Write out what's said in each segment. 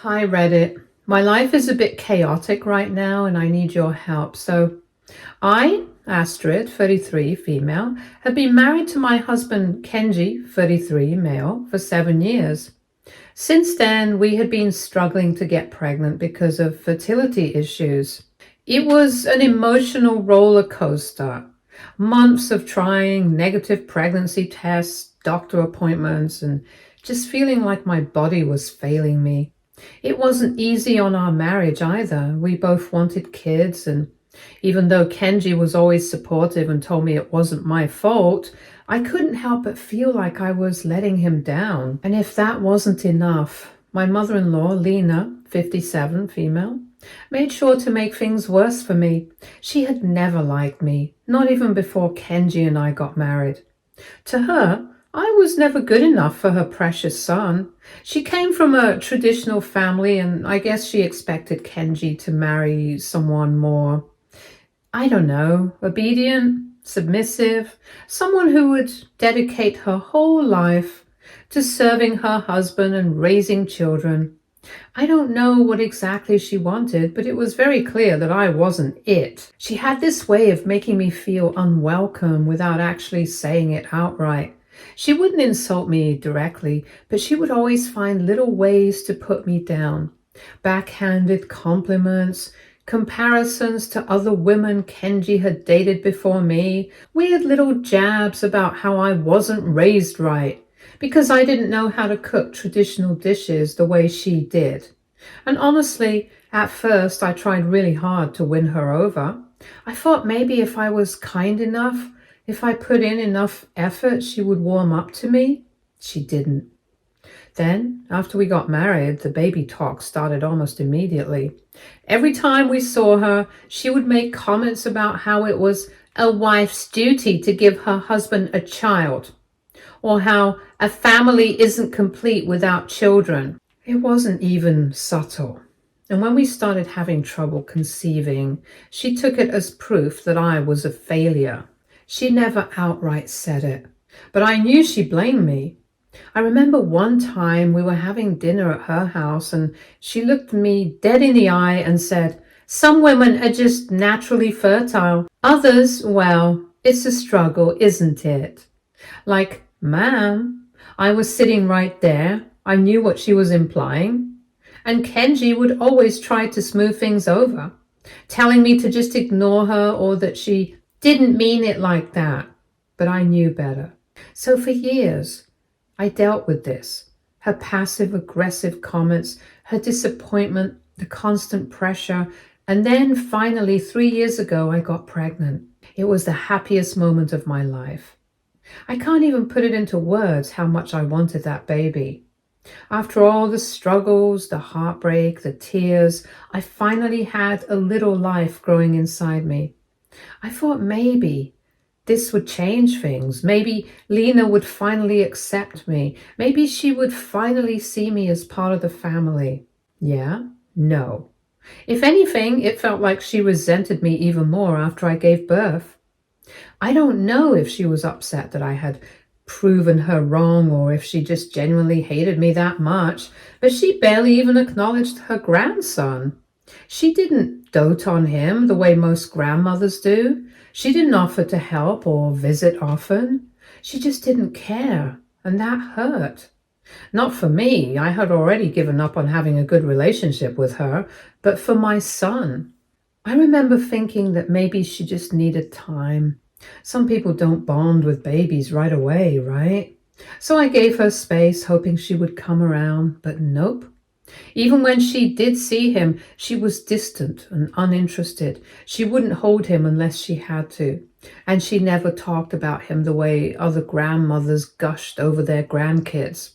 Hi, Reddit. My life is a bit chaotic right now and I need your help. I, Astrid, 33, female, have been married to my husband Kenji, 33, male, for 7 years. Since then, we had been struggling to get pregnant because of fertility issues. It was an emotional roller coaster. Months of trying negative pregnancy tests, doctor appointments, and just feeling like my body was failing me. It wasn't easy on our marriage either. We both wanted kids, and even though Kenji was always supportive and told me it wasn't my fault, I couldn't help but feel like I was letting him down. And if that wasn't enough, my mother-in-law, Lena, 57, female, made sure to make things worse for me. She had never liked me, not even before Kenji and I got married. To her, I was never good enough for her precious son. She came from a traditional family, and I guess she expected Kenji to marry someone more, I don't know, obedient, submissive, someone who would dedicate her whole life to serving her husband and raising children. I don't know what exactly she wanted, but it was very clear that I wasn't it. She had this way of making me feel unwelcome without actually saying it outright. She wouldn't insult me directly, but she would always find little ways to put me down. Backhanded compliments, comparisons to other women Kenji had dated before me, weird little jabs about how I wasn't raised right because I didn't know how to cook traditional dishes the way she did. And honestly, at first I tried really hard to win her over. I thought maybe if I was kind enough, if I put in enough effort, she would warm up to me. She didn't. Then, after we got married, the baby talk started almost immediately. Every time we saw her, she would make comments about how it was a wife's duty to give her husband a child, or how a family isn't complete without children. It wasn't even subtle. And when we started having trouble conceiving, she took it as proof that I was a failure. She never outright said it, but I knew she blamed me. I remember one time we were having dinner at her house and she looked me dead in the eye and said, "Some women are just naturally fertile. Others, well, it's a struggle, isn't it?" Like, ma'am, I was sitting right there. I knew what she was implying. And Kenji would always try to smooth things over, telling me to just ignore her or that she didn't mean it like that. But I knew better. So for years, I dealt with this. Her passive-aggressive comments, her disappointment, the constant pressure, and then finally 3 years ago I got pregnant. It was the happiest moment of my life. I can't even put it into words how much I wanted that baby. After all the struggles, the heartbreak, the tears, I finally had a little life growing inside me. I thought maybe this would change things. Maybe Lena would finally accept me. Maybe she would finally see me as part of the family. Yeah? No. If anything, it felt like she resented me even more after I gave birth. I don't know if she was upset that I had proven her wrong or if she just genuinely hated me that much, but she barely even acknowledged her grandson. She didn't dote on him the way most grandmothers do. She didn't offer to help or visit often. She just didn't care, and that hurt. Not for me, I had already given up on having a good relationship with her, but for my son. I remember thinking that maybe she just needed time. Some people don't bond with babies right away, right? So I gave her space, hoping she would come around, but nope. Even when she did see him, she was distant and uninterested. She wouldn't hold him unless she had to, and she never talked about him the way other grandmothers gushed over their grandkids.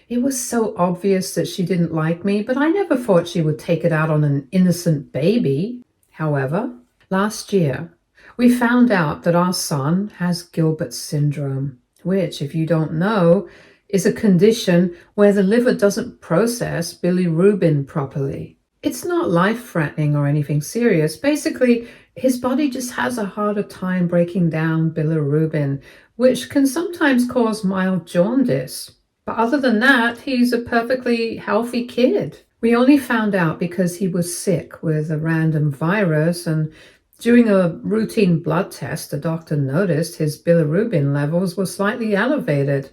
It was so obvious that she didn't like me, but I never thought she would take it out on an innocent baby. However, last year, we found out that our son has Gilbert syndrome, which, if you don't know, is a condition where the liver doesn't process bilirubin properly. It's not life-threatening or anything serious. Basically, his body just has a harder time breaking down bilirubin, which can sometimes cause mild jaundice. But other than that, he's a perfectly healthy kid. We only found out because he was sick with a random virus, and during a routine blood test, the doctor noticed his bilirubin levels were slightly elevated.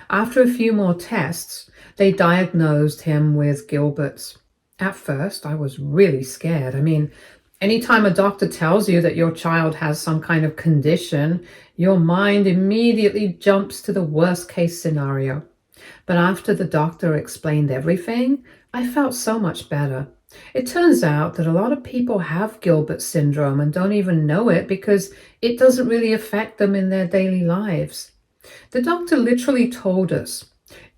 After a few more tests, they diagnosed him with Gilbert's. At first, I was really scared. I mean, anytime a doctor tells you that your child has some kind of condition, your mind immediately jumps to the worst case scenario. But after the doctor explained everything, I felt so much better. It turns out that a lot of people have Gilbert syndrome and don't even know it because it doesn't really affect them in their daily lives. The doctor literally told us,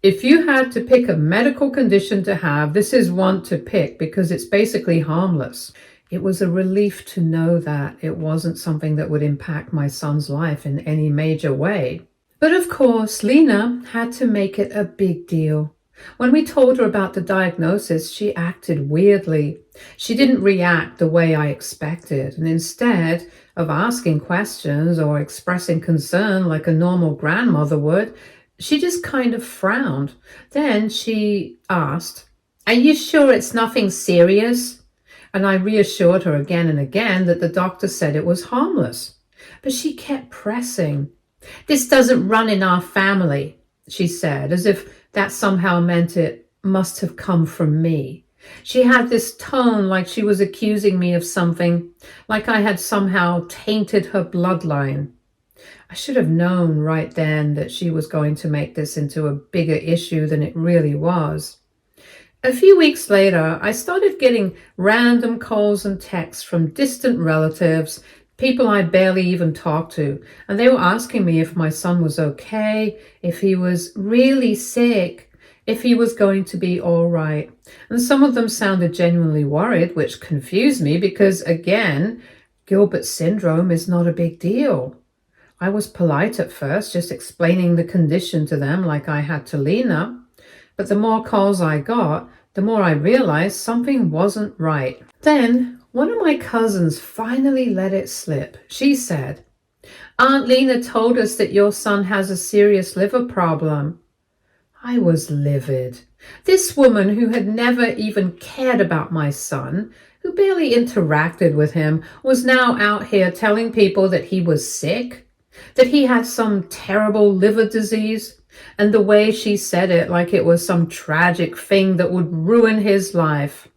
if you had to pick a medical condition to have, this is one to pick because it's basically harmless. It was a relief to know that it wasn't something that would impact my son's life in any major way. But of course, Lena had to make it a big deal. When we told her about the diagnosis, she acted weirdly. She didn't react the way I expected, and instead of asking questions or expressing concern like a normal grandmother would, she just kind of frowned. Then she asked, "Are you sure it's nothing serious?" And I reassured her again and again that the doctor said it was harmless. But she kept pressing. "This doesn't run in our family," she said, as if that somehow meant it must have come from me. She had this tone like she was accusing me of something, like I had somehow tainted her bloodline. I should have known right then that she was going to make this into a bigger issue than it really was. A few weeks later, I started getting random calls and texts from distant relatives, people I barely even talked to, and they were asking me if my son was okay, if he was really sick, if he was going to be all right. And some of them sounded genuinely worried, which confused me because, again, Gilbert syndrome is not a big deal. I was polite at first, just explaining the condition to them like I had to Lena. But the more calls I got, the more I realized something wasn't right. Then one of my cousins finally let it slip. She said, "Aunt Lena told us that your son has a serious liver problem." I was livid. This woman who had never even cared about my son, who barely interacted with him, was now out here telling people that he was sick, that he had some terrible liver disease, and the way she said it like it was some tragic thing that would ruin his life.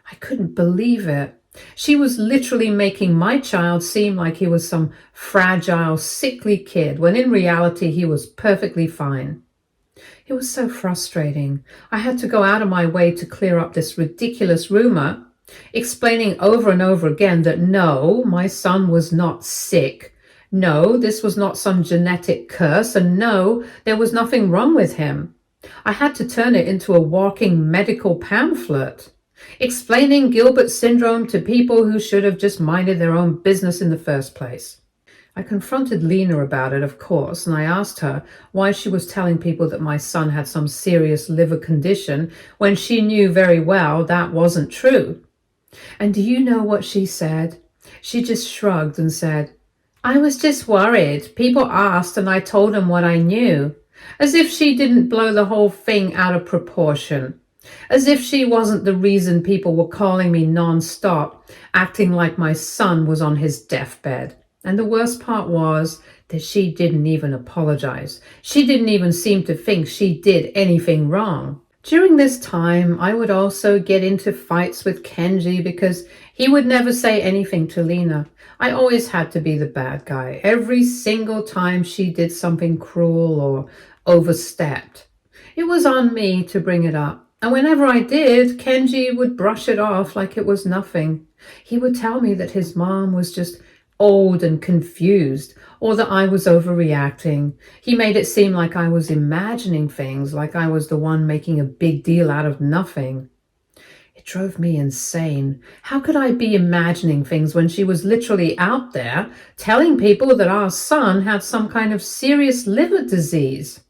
I couldn't believe it. She was literally making my child seem like he was some fragile, sickly kid, when in reality he was perfectly fine. It was so frustrating. I had to go out of my way to clear up this ridiculous rumor, explaining over and over again that no, my son was not sick. No, this was not some genetic curse, and no, there was nothing wrong with him. I had to turn it into a walking medical pamphlet, explaining Gilbert syndrome to people who should have just minded their own business in the first place. I confronted Lena about it, of course, and I asked her why she was telling people that my son had some serious liver condition when she knew very well that wasn't true. And do you know what she said? She just shrugged and said, "I was just worried. People asked and I told them what I knew." As if she didn't blow the whole thing out of proportion. As if she wasn't the reason people were calling me non-stop, acting like my son was on his deathbed. And the worst part was that she didn't even apologize. She didn't even seem to think she did anything wrong. During this time, I would also get into fights with Kenji because he would never say anything to Lena. I always had to be the bad guy every single time she did something cruel or overstepped. It was on me to bring it up. And whenever I did, Kenji would brush it off like it was nothing. He would tell me that his mom was just old and confused, or that I was overreacting. He made it seem like I was imagining things, like I was the one making a big deal out of nothing. It drove me insane. How could I be imagining things when she was literally out there telling people that our son had some kind of serious liver disease?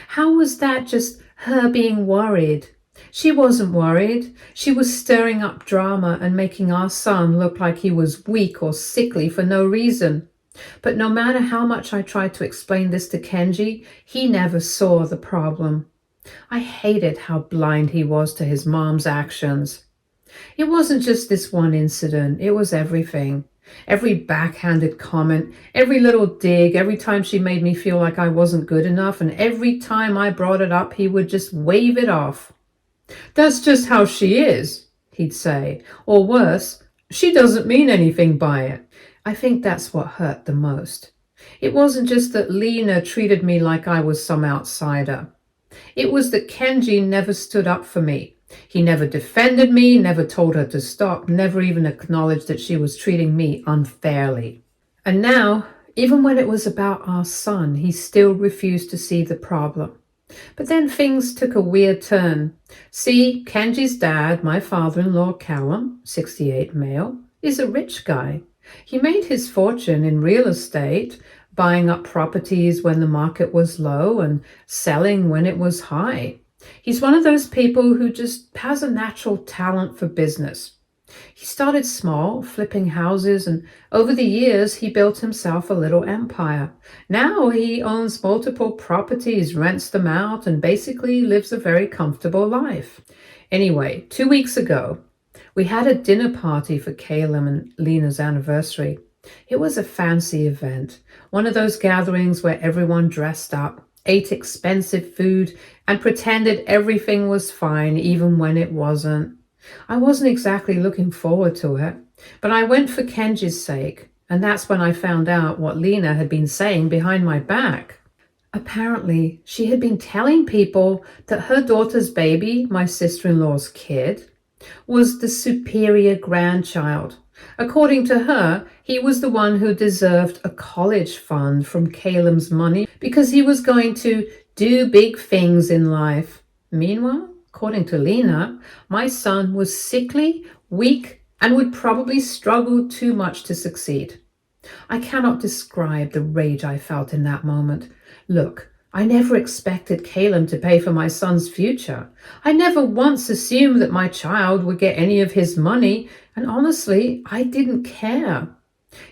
How was that just her being worried? She wasn't worried. She was stirring up drama and making our son look like he was weak or sickly for no reason. But no matter how much I tried to explain this to Kenji, he never saw the problem. I hated how blind he was to his mom's actions. It wasn't just this one incident, it was everything. Every backhanded comment, every little dig, every time she made me feel like I wasn't good enough, and every time I brought it up, he would just wave it off. "That's just how she is," he'd say. Or worse, "She doesn't mean anything by it." I think that's what hurt the most. It wasn't just that Lena treated me like I was some outsider. It was that Kenji never stood up for me. He never defended me, never told her to stop, never even acknowledged that she was treating me unfairly. And now, even when it was about our son, he still refused to see the problem. But then things took a weird turn. See, Kenji's dad, my father-in-law Callum, 68 male, is a rich guy. He made his fortune in real estate, buying up properties when the market was low and selling when it was high. He's one of those people who just has a natural talent for business. He started small, flipping houses, and over the years he built himself a little empire. Now he owns multiple properties, rents them out, and basically lives a very comfortable life. Anyway, 2 weeks ago, we had a dinner party for Caleb and Lena's anniversary. It was a fancy event, one of those gatherings where everyone dressed up, ate expensive food, and pretended everything was fine even when it wasn't. I wasn't exactly looking forward to it, but I went for Kenji's sake, and that's when I found out what Lena had been saying behind my back. Apparently, she had been telling people that her daughter's baby, my sister-in-law's kid, was the superior grandchild. According to her, he was the one who deserved a college fund from Caleb's money because he was going to do big things in life. Meanwhile, according to Lena, my son was sickly, weak, and would probably struggle too much to succeed. I cannot describe the rage I felt in that moment. Look, I never expected Caleb to pay for my son's future. I never once assumed that my child would get any of his money, and honestly, I didn't care.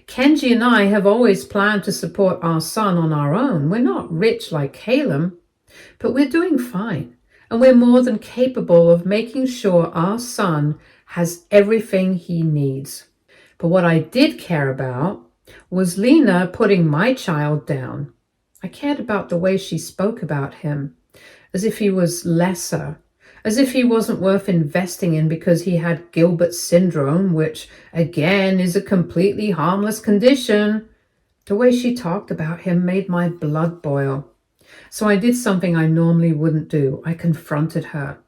Kenji and I have always planned to support our son on our own. We're not rich like Caleb, but we're doing fine, and we're more than capable of making sure our son has everything he needs. But what I did care about was Lena putting my child down. I cared about the way she spoke about him, as if he was lesser, as if he wasn't worth investing in because he had Gilbert syndrome, which, again, is a completely harmless condition. The way she talked about him made my blood boil. So I did something I normally wouldn't do. I confronted her.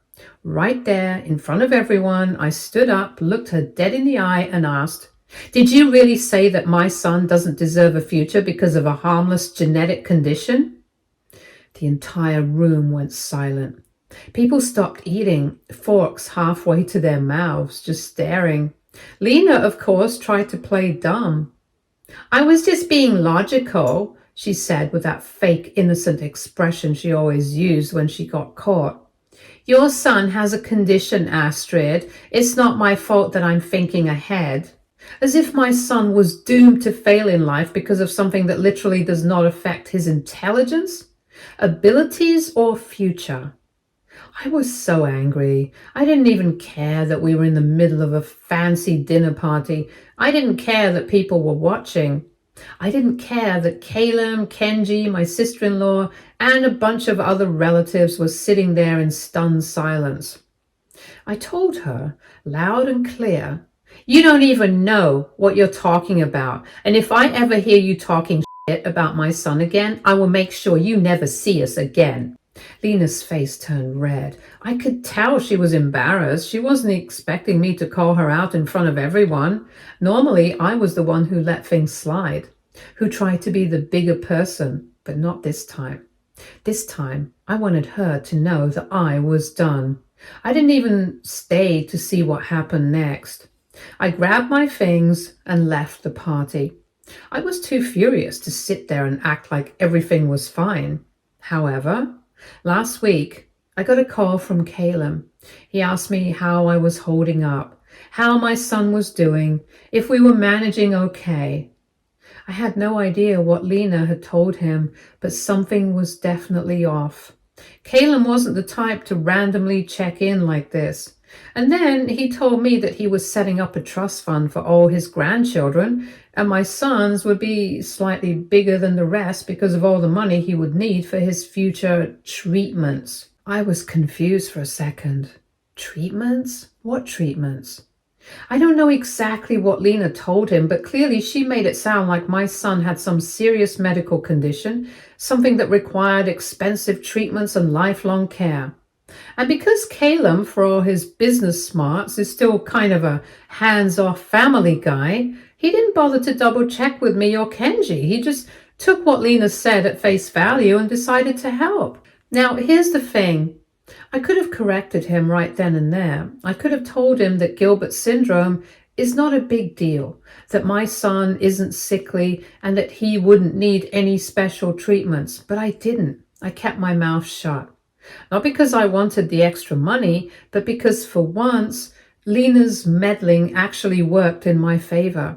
Right there, in front of everyone, I stood up, looked her dead in the eye, and asked, "Did you really say that my son doesn't deserve a future because of a harmless genetic condition?" The entire room went silent. People stopped eating, forks halfway to their mouths, just staring. Lena, of course, tried to play dumb. "I was just being logical," she said with that fake innocent expression she always used when she got caught. "Your son has a condition, Astrid. It's not my fault that I'm thinking ahead." As if my son was doomed to fail in life because of something that literally does not affect his intelligence, abilities, or future. I was so angry. I didn't even care that we were in the middle of a fancy dinner party. I didn't care that people were watching. I didn't care that Caleb, Kenji, my sister-in-law, and a bunch of other relatives were sitting there in stunned silence. I told her, loud and clear, "You don't even know what you're talking about, and if I ever hear you talking shit about my son again, I will make sure you never see us again." Lena's face turned red. I could tell she was embarrassed. She wasn't expecting me to call her out in front of everyone. Normally, I was the one who let things slide, who tried to be the bigger person, but not this time. This time, I wanted her to know that I was done. I didn't even stay to see what happened next. I grabbed my things and left the party. I was too furious to sit there and act like everything was fine. However, last week, I got a call from Caleb. He asked me how I was holding up, how my son was doing, if we were managing okay. I had no idea what Lena had told him, but something was definitely off. Caleb wasn't the type to randomly check in like this. And then he told me that he was setting up a trust fund for all his grandchildren, and my sons would be slightly bigger than the rest because of all the money he would need for his future treatments. I was confused for a second. Treatments? What treatments? I don't know exactly what Lena told him, but clearly she made it sound like my son had some serious medical condition, something that required expensive treatments and lifelong care. And because Caleb, for all his business smarts, is still kind of a hands-off family guy, he didn't bother to double-check with me or Kenji. He just took what Lena said at face value and decided to help. Now, here's the thing. I could have corrected him right then and there. I could have told him that Gilbert syndrome is not a big deal, that my son isn't sickly, and that he wouldn't need any special treatments. But I didn't. I kept my mouth shut. Not because I wanted the extra money, but because for once, Lena's meddling actually worked in my favor.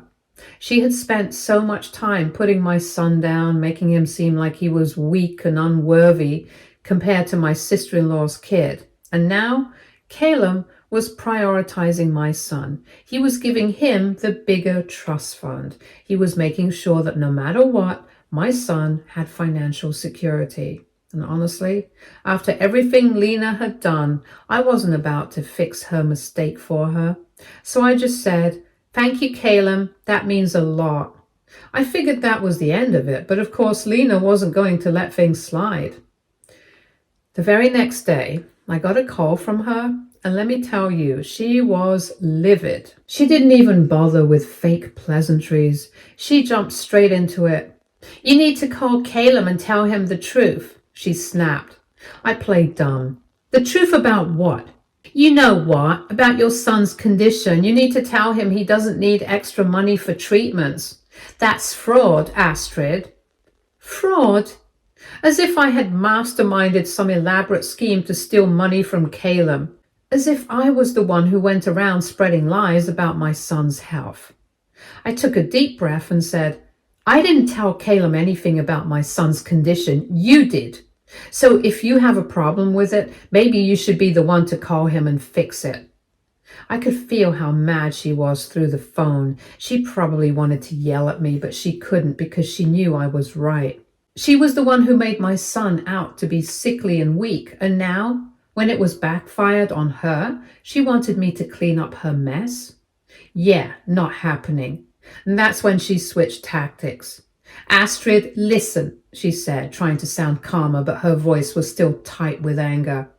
She had spent so much time putting my son down, making him seem like he was weak and unworthy compared to my sister-in-law's kid. And now, Caleb was prioritizing my son. He was giving him the bigger trust fund. He was making sure that no matter what, my son had financial security. And honestly, after everything Lena had done, I wasn't about to fix her mistake for her. So I just said, "Thank you, Caleb. That means a lot." I figured that was the end of it, but of course Lena wasn't going to let things slide. The very next day, I got a call from her, and let me tell you, she was livid. She didn't even bother with fake pleasantries. She jumped straight into it. "You need to call Caleb and tell him the truth," she snapped. I played dumb. "The truth about what?" "You know what, about your son's condition. You need to tell him he doesn't need extra money for treatments." "That's fraud, Astrid." "Fraud?" As if I had masterminded some elaborate scheme to steal money from Caleb. As if I was the one who went around spreading lies about my son's health. I took a deep breath and said, "I didn't tell Caleb anything about my son's condition. You did. So if you have a problem with it, maybe you should be the one to call him and fix it." I could feel how mad she was through the phone. She probably wanted to yell at me, but she couldn't because she knew I was right. She was the one who made my son out to be sickly and weak, and now, when it was backfired on her, she wanted me to clean up her mess? Yeah, not happening. And that's when she switched tactics. "Astrid, listen," she said, trying to sound calmer, but her voice was still tight with anger.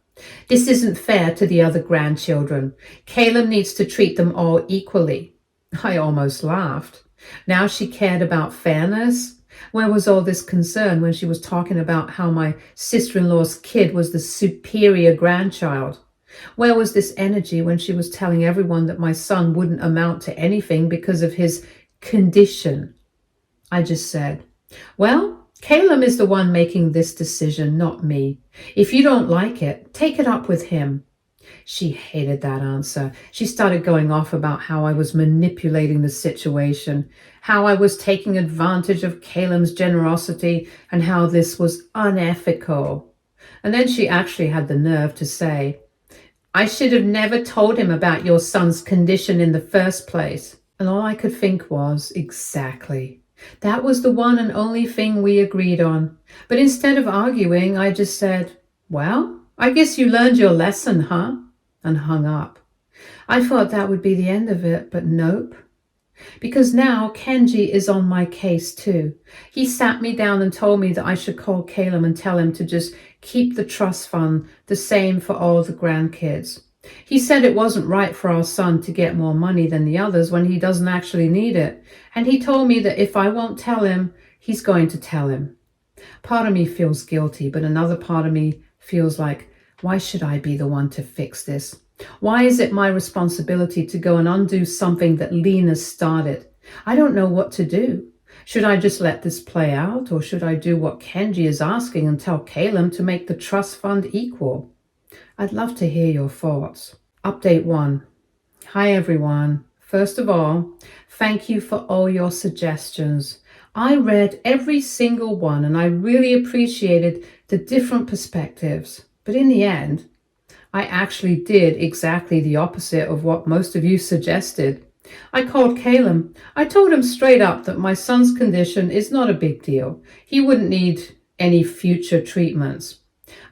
"This isn't fair to the other grandchildren. Caleb needs to treat them all equally." I almost laughed. Now she cared about fairness? Where was all this concern when she was talking about how my sister-in-law's kid was the superior grandchild? Where was this energy when she was telling everyone that my son wouldn't amount to anything because of his condition? I just said, "Well, Caleb is the one making this decision, not me. If you don't like it, take it up with him." She hated that answer. She started going off about how I was manipulating the situation, how I was taking advantage of Caleb's generosity, and how this was unethical. And then she actually had the nerve to say, "I should have never told him about your son's condition in the first place." And all I could think was, exactly. That was the one and only thing we agreed on. But instead of arguing, I just said, "Well, I guess you learned your lesson, huh?" and hung up. I thought that would be the end of it, but nope. Because now Kenji is on my case too. He sat me down and told me that I should call Caleb and tell him to just keep the trust fund the same for all the grandkids. He said it wasn't right for our son to get more money than the others when he doesn't actually need it. And he told me that if I won't tell him, he's going to tell him. Part of me feels guilty, but another part of me feels like, why should I be the one to fix this? Why is it my responsibility to go and undo something that Lena started? I don't know what to do. Should I just let this play out, or should I do what Kenji is asking and tell Caleb to make the trust fund equal? I'd love to hear your thoughts. Update 1. Hi everyone. First of all, thank you for all your suggestions. I read every single one and I really appreciated the different perspectives. But in the end, I actually did exactly the opposite of what most of you suggested. I called Caleb. I told him straight up that my son's condition is not a big deal. He wouldn't need any future treatments.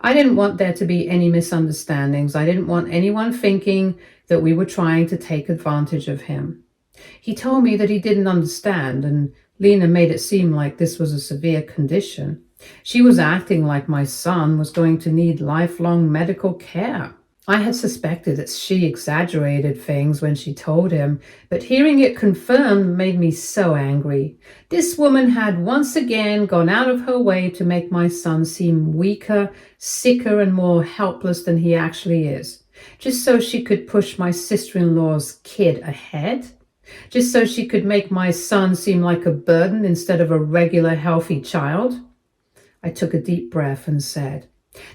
I didn't want there to be any misunderstandings. I didn't want anyone thinking that we were trying to take advantage of him. He told me that he didn't understand, and Lena made it seem like this was a severe condition. She was acting like my son was going to need lifelong medical care. I had suspected that she exaggerated things when she told him, but hearing it confirmed made me so angry. This woman had once again gone out of her way to make my son seem weaker, sicker, and more helpless than he actually is, just so she could push my sister-in-law's kid ahead. Just so she could make my son seem like a burden instead of a regular, healthy child. I took a deep breath and said,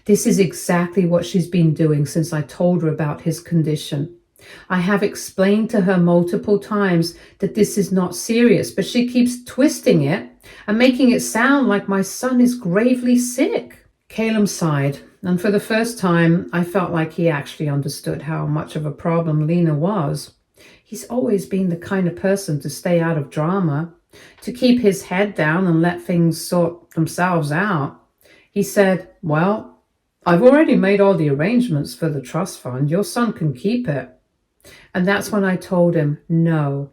"This is exactly what she's been doing since I told her about his condition. I have explained to her multiple times that this is not serious, but she keeps twisting it and making it sound like my son is gravely sick." Caleb sighed, and for the first time, I felt like he actually understood how much of a problem Lena was. He's always been the kind of person to stay out of drama, to keep his head down and let things sort themselves out. He said, "Well, I've already made all the arrangements for the trust fund. Your son can keep it." And that's when I told him no.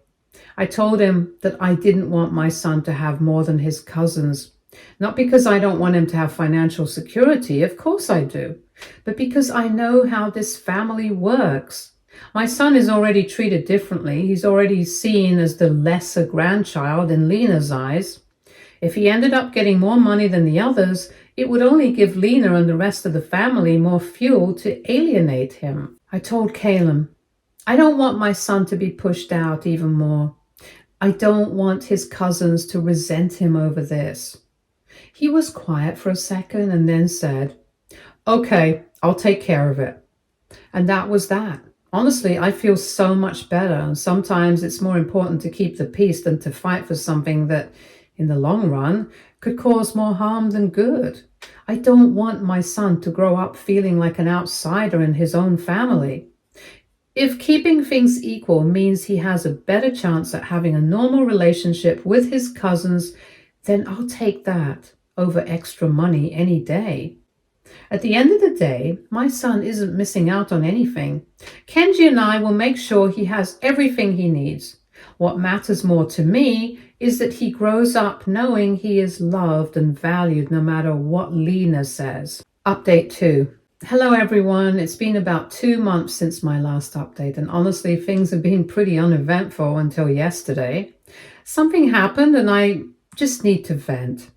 I told him that I didn't want my son to have more than his cousins. Not because I don't want him to have financial security, of course I do, but because I know how this family works. My son is already treated differently. He's already seen as the lesser grandchild in Lena's eyes. If he ended up getting more money than the others, it would only give Lena and the rest of the family more fuel to alienate him. I told Caleb, I don't want my son to be pushed out even more. I don't want his cousins to resent him over this. He was quiet for a second and then said, "Okay, I'll take care of it." And that was that. Honestly, I feel so much better, and sometimes it's more important to keep the peace than to fight for something that, in the long run, could cause more harm than good. I don't want my son to grow up feeling like an outsider in his own family. If keeping things equal means he has a better chance at having a normal relationship with his cousins, then I'll take that over extra money any day. At the end of the day, my son isn't missing out on anything. Kenji and I will make sure he has everything he needs. What matters more to me is that he grows up knowing he is loved and valued no matter what Lena says. Update 2. Hello everyone. It's been about 2 months since my last update, and honestly, things have been pretty uneventful until yesterday. Something happened and I just need to vent.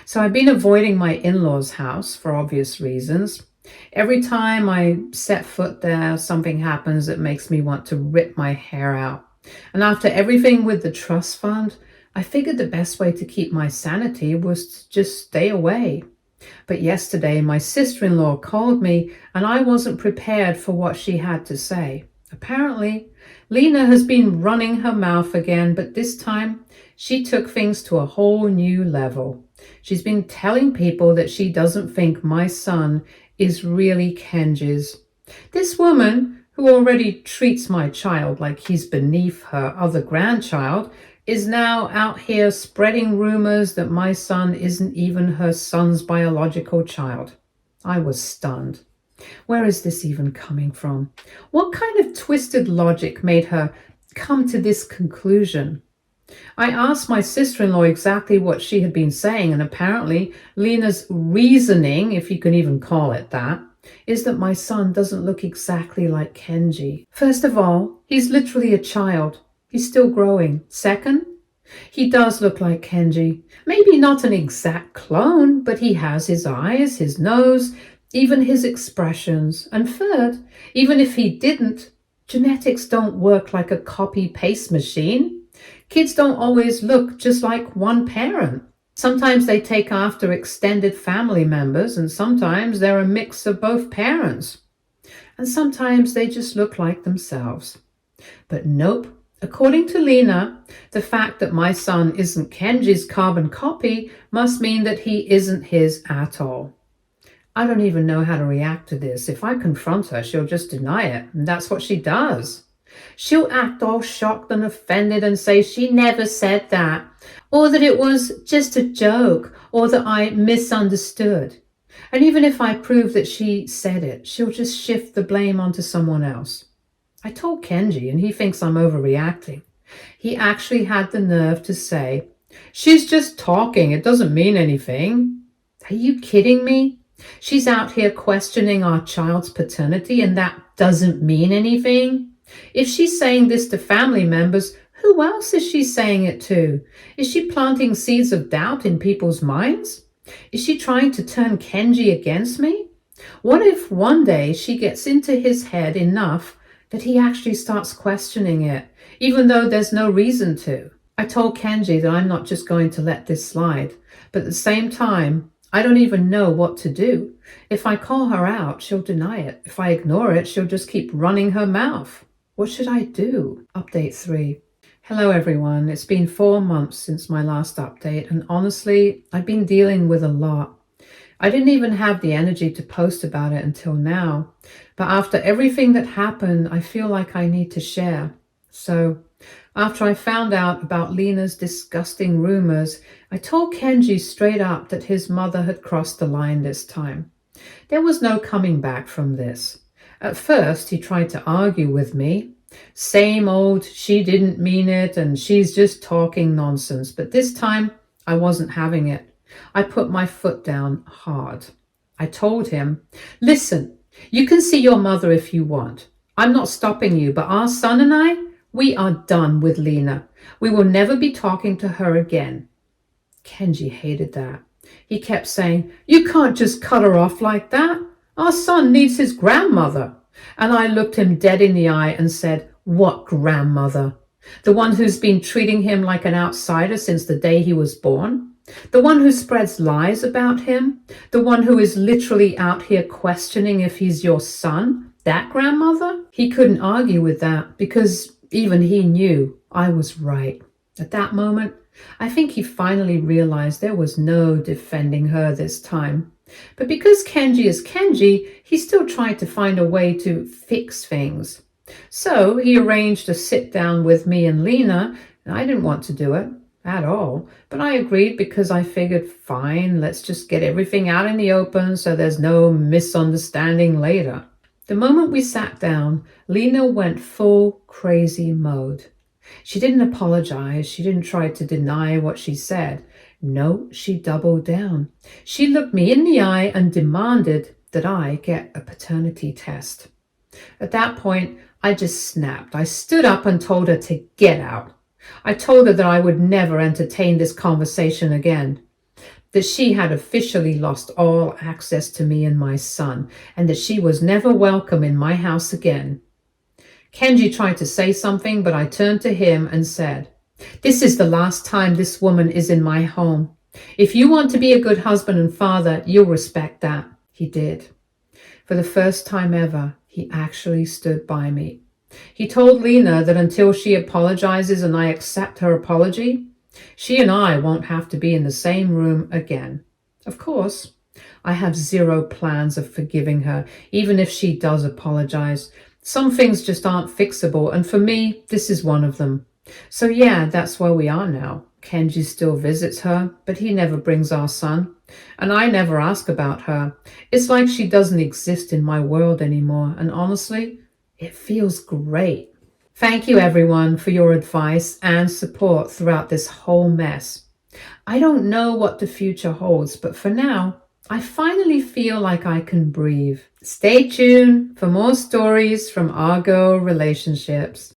So I've been avoiding my in-laws' house for obvious reasons. Every time I set foot there, something happens that makes me want to rip my hair out. And after everything with the trust fund, I figured the best way to keep my sanity was to just stay away. But yesterday, my sister-in-law called me and I wasn't prepared for what she had to say. Apparently, Lena has been running her mouth again, but this time she took things to a whole new level. She's been telling people that she doesn't think my son is really Kenji's. This woman, who already treats my child like he's beneath her other grandchild, is now out here spreading rumors that my son isn't even her son's biological child. I was stunned. Where is this even coming from? What kind of twisted logic made her come to this conclusion? I asked my sister-in-law exactly what she had been saying, and apparently Lena's reasoning, if you can even call it that, is that my son doesn't look exactly like Kenji. First of all, he's literally a child. He's still growing. Second, he does look like Kenji. Maybe not an exact clone, but he has his eyes, his nose, even his expressions. And third, even if he didn't, genetics don't work like a copy-paste machine. Kids don't always look just like one parent. Sometimes they take after extended family members, and sometimes they're a mix of both parents. And sometimes they just look like themselves. But nope, According to Lena, the fact that my son isn't Kenji's carbon copy must mean that he isn't his at all. I don't even know how to react to this. If I confront her, she'll just deny it, and that's what she does. She'll act all shocked and offended and say she never said that, or that it was just a joke, or that I misunderstood. And even if I prove that she said it, she'll just shift the blame onto someone else. I told Kenji, and he thinks I'm overreacting. He actually had the nerve to say, "She's just talking, it doesn't mean anything." Are you kidding me? She's out here questioning our child's paternity, and that doesn't mean anything? If she's saying this to family members, who else is she saying it to? Is she planting seeds of doubt in people's minds? Is she trying to turn Kenji against me? What if one day she gets into his head enough that he actually starts questioning it, even though there's no reason to? I told Kenji that I'm not just going to let this slide, but at the same time, I don't even know what to do. If I call her out, she'll deny it. If I ignore it, she'll just keep running her mouth. What should I do? Update 3. Hello everyone. It's been 4 months since my last update, and honestly, I've been dealing with a lot. I didn't even have the energy to post about it until now, but after everything that happened, I feel like I need to share. So, after I found out about Lena's disgusting rumors, I told Kenji straight up that his mother had crossed the line this time. There was no coming back from this. At first, he tried to argue with me. Same old, she didn't mean it and she's just talking nonsense. But this time, I wasn't having it. I put my foot down hard. I told him, "Listen, you can see your mother if you want. I'm not stopping you, but our son and I, we are done with Lena. We will never be talking to her again." Kenji hated that. He kept saying, "You can't just cut her off like that. Our son needs his grandmother." And I looked him dead in the eye and said, "What grandmother? The one who's been treating him like an outsider since the day he was born? The one who spreads lies about him? The one who is literally out here questioning if he's your son? That grandmother?" He couldn't argue with that because even he knew I was right. At that moment, I think he finally realized there was no defending her this time. But because Kenji is Kenji, he still tried to find a way to fix things. So he arranged to sit down with me and Lena, and I didn't want to do it at all, but I agreed because I figured, fine, let's just get everything out in the open so there's no misunderstanding later. The moment we sat down, Lena went full crazy mode. She didn't apologize. She didn't try to deny what she said. No, she doubled down. She looked me in the eye and demanded that I get a paternity test. At that point, I just snapped. I stood up and told her to get out. I told her that I would never entertain this conversation again, that she had officially lost all access to me and my son, and that she was never welcome in my house again. Kenji tried to say something, but I turned to him and said, "This is the last time this woman is in my home. If you want to be a good husband and father, you'll respect that." He did. For the first time ever, he actually stood by me. He told Lena that until she apologizes and I accept her apology, she and I won't have to be in the same room again. Of course, I have zero plans of forgiving her, even if she does apologize. Some things just aren't fixable, and for me, this is one of them. So yeah, that's where we are now. Kenji still visits her, but he never brings our son, and I never ask about her. It's like she doesn't exist in my world anymore, and honestly, it feels great. Thank you everyone for your advice and support throughout this whole mess. I don't know what the future holds, but for now, I finally feel like I can breathe. Stay tuned for more stories from our girl relationships.